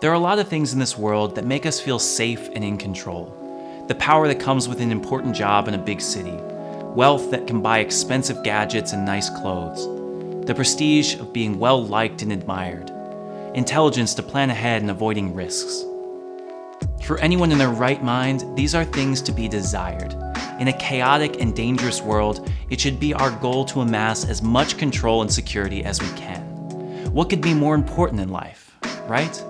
There are a lot of things in this world that make us feel safe and in control. The power that comes with an important job in a big city, wealth that can buy expensive gadgets and nice clothes, the prestige of being well liked and admired, intelligence to plan ahead and avoiding risks. For anyone in their right mind, these are things to be desired. In a chaotic and dangerous world, it should be our goal to amass as much control and security as we can. What could be more important in life, right?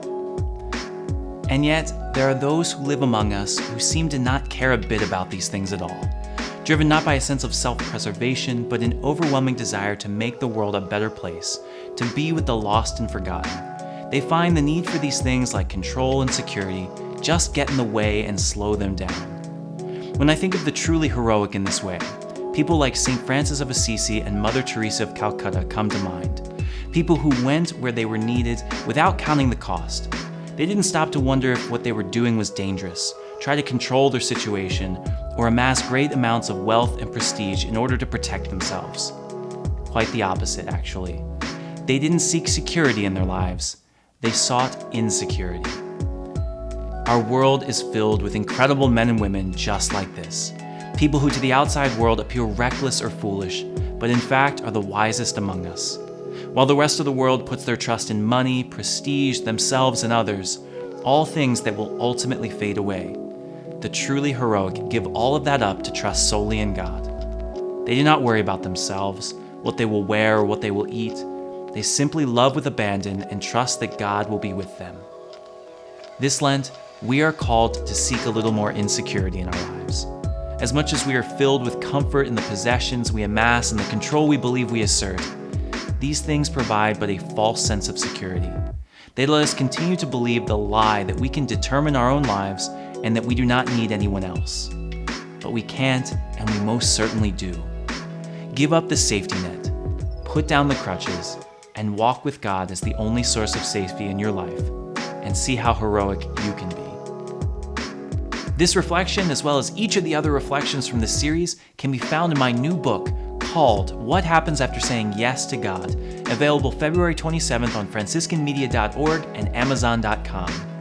And yet, there are those who live among us who seem to not care a bit about these things at all, driven not by a sense of self-preservation, but an overwhelming desire to make the world a better place, to be with the lost and forgotten. They find the need for these things like control and security just get in the way and slow them down. When I think of the truly heroic in this way, people like St. Francis of Assisi and Mother Teresa of Calcutta come to mind. People who went where they were needed without counting the cost. They didn't stop to wonder if what they were doing was dangerous, try to control their situation, or amass great amounts of wealth and prestige in order to protect themselves. Quite the opposite, actually. They didn't seek security in their lives. They sought insecurity. Our world is filled with incredible men and women just like this. People who to the outside world appear reckless or foolish, but in fact are the wisest among us. While the rest of the world puts their trust in money, prestige, themselves, and others, all things that will ultimately fade away, the truly heroic give all of that up to trust solely in God. They do not worry about themselves, what they will wear or what they will eat. They simply love with abandon and trust that God will be with them. This Lent, we are called to seek a little more insecurity in our lives. As much as we are filled with comfort in the possessions we amass and the control we believe we assert, these things provide but a false sense of security. They let us continue to believe the lie that we can determine our own lives and that we do not need anyone else. But we can't, and we most certainly do. Give up the safety net, put down the crutches, and walk with God as the only source of safety in your life, and see how heroic you can be. This reflection, as well as each of the other reflections from this series, can be found in my new book called What Happens After Saying Yes to God, available February 27th on franciscanmedia.org and amazon.com.